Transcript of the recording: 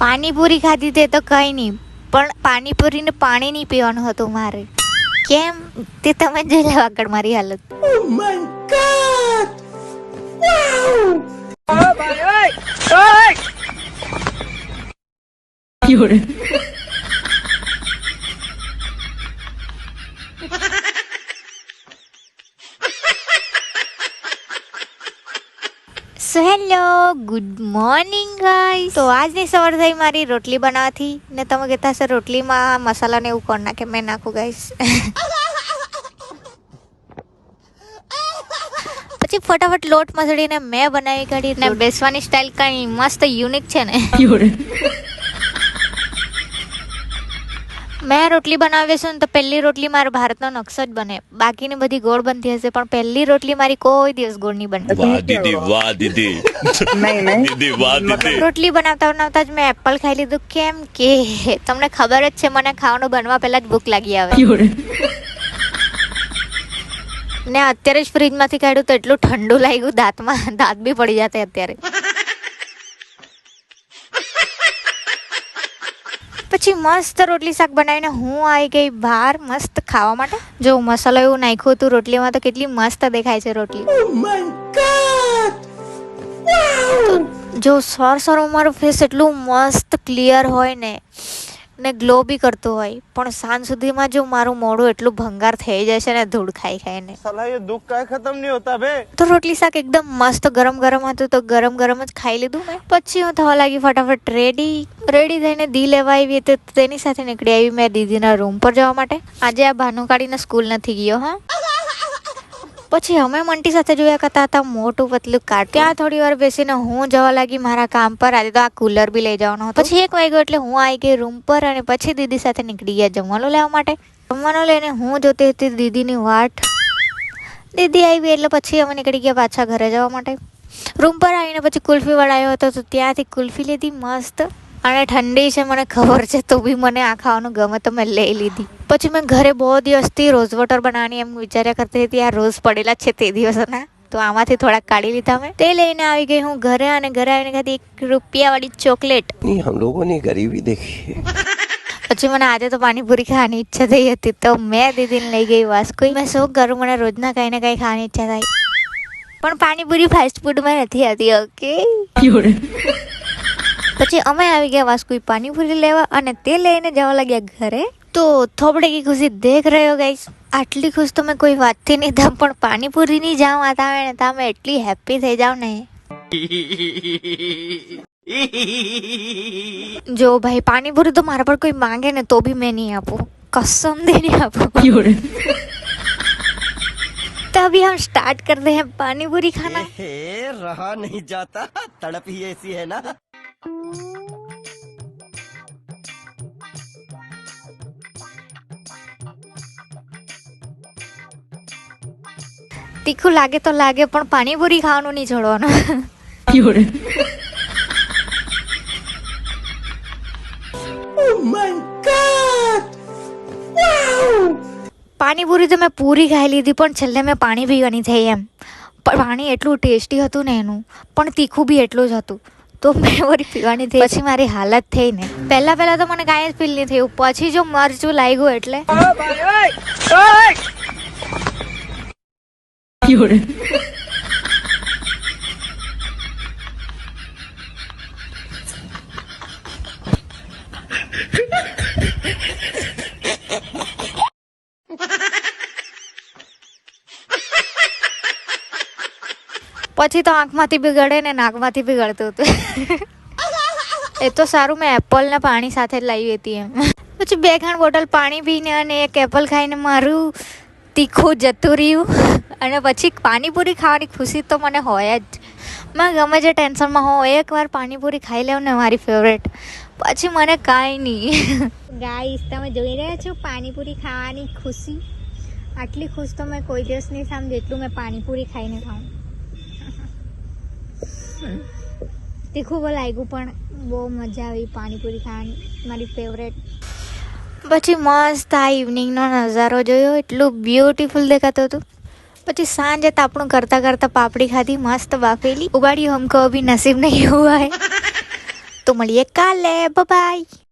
પાણીપુરી ખાધી તે તો કંઈ નહીં, પણ પાણીપુરીને પાણી નહીં પીવાનું હતું મારે. કેમ તે તમે જોઈ લો આગળ મારી હાલત. So hello, good morning guys. તો આજની સવાર થઈ મારી રોટલી બનાવવાથી ને તમે કહેતા હશે રોટલીમાં મસાલા ને એવું કોણ નાખે? મેં નાખું ગાઈસ. પછી ફટાફટ લોટ મસળીને મેં બનાવી કાઢી ને બેસવાની સ્ટાઇલ કઈ મસ્ત યુનિક છે ને. મેં રોટલી બનાવીશું ને તો પહેલી રોટલી મારા ભારતનો નકશો જ બને, બાકીની બધી ગોળ બનતી હશે પણ પહેલી રોટલી મારી કોઈ દિવસ ગોળ નહીં બને. વાહ દીદી, વાહ દીદી. દીદી વાહ દીદી. રોટલી બનાવતા બનાવતા જ મેં એપલ ખાઈ લીધું. કેમ કે તમને ખબર જ છે મને ખાવાનું બનવા પહેલા જ ભૂખ લાગી આવે ને અત્યારે જ ફ્રીજમાંથી કાઢ્યું તો એટલું ઠંડુ લાગ્યું, દાંત બી પડી જતા અત્યારે. પછી મસ્ત રોટલી શાક બનાવીને હું આવી ગઈ બહાર મસ્ત ખાવા માટે. જો મસાલો એવું નાખ્યું હતું રોટલીમાં તો કેટલી મસ્ત દેખાય છે રોટલી. જો સર મારો ફેસ એટલું મસ્ત ક્લિયર હોય ને ગ્લો બી કરતું હોય, પણ સાંજ સુધીમાં જો મારું મોઢું એટલું ભંગાર થઈ જશે ને ધૂળ ખાઈને. साला ये दुख का खत्म नहीं होता बे. તો રોટલી શાક એકદમ મસ્ત ગરમ હતું તો ગરમ જ ખાઈ લીધું મેં. પછી હું થવા લાગી ફટાફટ રેડી થઈને દી લેવા આવી તો તેની સાથે નીકળી આવી મેં દીદીના રૂમ પર જવા માટે. આજે આ ભાનુ કાઢીને સ્કૂલ નથી ગયો. હા, પછી અમે મંટી સાથે જોયા કરતા હતા મોટું પતલું કાર્ડ. ત્યાં થોડી વાર બેસીને હું જવા લાગી મારા કામ પર. આજે તો આ કુલર બી લઈ જવાનો હતો. પછી 1 વાગ્યો એટલે હું આવી ગઈ રૂમ પર અને પછી દીદી સાથે નીકળી ગયા જમવાનું લેવા માટે. જમવાનું લઈને હું જોતી હતી દીદીની વાટ. દીદી આવી એટલે પછી અમે નીકળી ગયા પાછા ઘરે જવા માટે. રૂમ પર આવીને પછી કુલ્ફી વાળો આવ્યો હતો તો ત્યાંથી કુલ્ફી લીધી મસ્ત. અને ઠંડી છે મને ખબર છે તો બી મને આ ખાવાનું ગમે તો મેં લઈ લીધી. પછી મેં ઘરે બહુ દિવસથી રોઝ વોટર બનાવવાની એમ વિચાર્યા કરતી હતી. આ રોઝ પડેલા છે તે દિવસના તો આમાંથી થોડાક કાઢી લીધા મેં. તે લઈને આવી ગઈ હું ઘરે અને ઘરે આવીને ખાધી 1 રૂપિયાવાળી ચોકલેટ. हम लोगों ने गरीबी देखी. પછી મને આજે તો પાણીપુરી ખાવાની ઈચ્છા થઈ હતી તો મેં દીદીને લઈ ગઈ વાસ્કોઈ. મેં શું કરું, મને રોજના કંઈ ને કંઈ ખાવાની ઈચ્છા થાય પણ પાણીપુરી ફાસ્ટ ફૂડમાં નથી આવતી. ઓકે, પછી અમે આવી ગયા વાસ્કોઈ પાણીપુરી લેવા અને તે લઈને જવા લાગ્યા ઘરે. તો થોબડે કી ખુશી દેખ રહ્યો ગાઈસ. આટલી ખુશ તો મેં કોઈ વાતથી નહીં થામ, પણ પાણીપુરી ની જાવ આવે ને તમે એટલી હેપી થઈ જાવ ને. જો ભાઈ પાણીપુરી તો મારા પર કોઈ માંગે ને તો બી મેં નહીં આપું, कसम दे नहीं आपको. तो अभी हम स्टार्ट करते हैं पानी पूरी खाना. रहा नहीं जाता, तड़प ही ऐसी है ना. તીખું લાગે તો લાગે પણ પાણીપુરી ખાવાનું નહીં છોડવાનું. પાણીપુરી તો મેં પૂરી ખાઈ લીધી પણ છેલ્લે મેં પાણી પીવાની થઈ એમ. પણ પાણી એટલું ટેસ્ટી હતું ને એનું, પણ તીખું બી એટલું જ હતું તો મેં વળી પીવાની થઈ. પછી મારી હાલત થઈ ને પહેલા તો મને કાંઈ જ ફીલ નહીં થયું. પછી જો મરચું લાગ્યું એટલે પછી તો આંખમાંથી બી ને નાકમાંથી બી ગળતું હતું. એ તો સારું મેં એપલ ને પાણી સાથે જ લાવી હતી એમ. પછી 2 ખાંડ બોટલ પાણી પીને અને 1 એપલ ખાઈને મારું તીખું જતું રહ્યું. અને પછી પાણીપુરી ખાવાની ખુશી તો મને હોય જ. મેં ગમે જે ટેન્શનમાં હોઉં એકવાર પાણીપુરી ખાઈ લેવું ને મારી ફેવરેટ, પછી મને કાંઈ નહીં. ગાઈસ તમે જોઈ રહ્યા છો પાણીપુરી ખાવાની ખુશી. આટલી ખુશ તો મેં કોઈ દિવસ નહીં થામ જેટલું મેં પાણીપુરી ખાઈને ખાઉં. તીખું બહુ લાગ્યું પણ બહુ મજા આવી પાણીપુરી ખાવાની, મારી ફેવરેટ. પછી મસ્ત આ ઇવનિંગનો નજારો જોયો, એટલું બ્યુટીફુલ દેખાતું હતું. પછી સાંજે તાપણું કરતાં પાપડી ખાધી મસ્ત બાફેલી. ઉગાડી હમકો અભી નસીબ નહીં હુઆ હે તો મળીએ કાલે. બાય.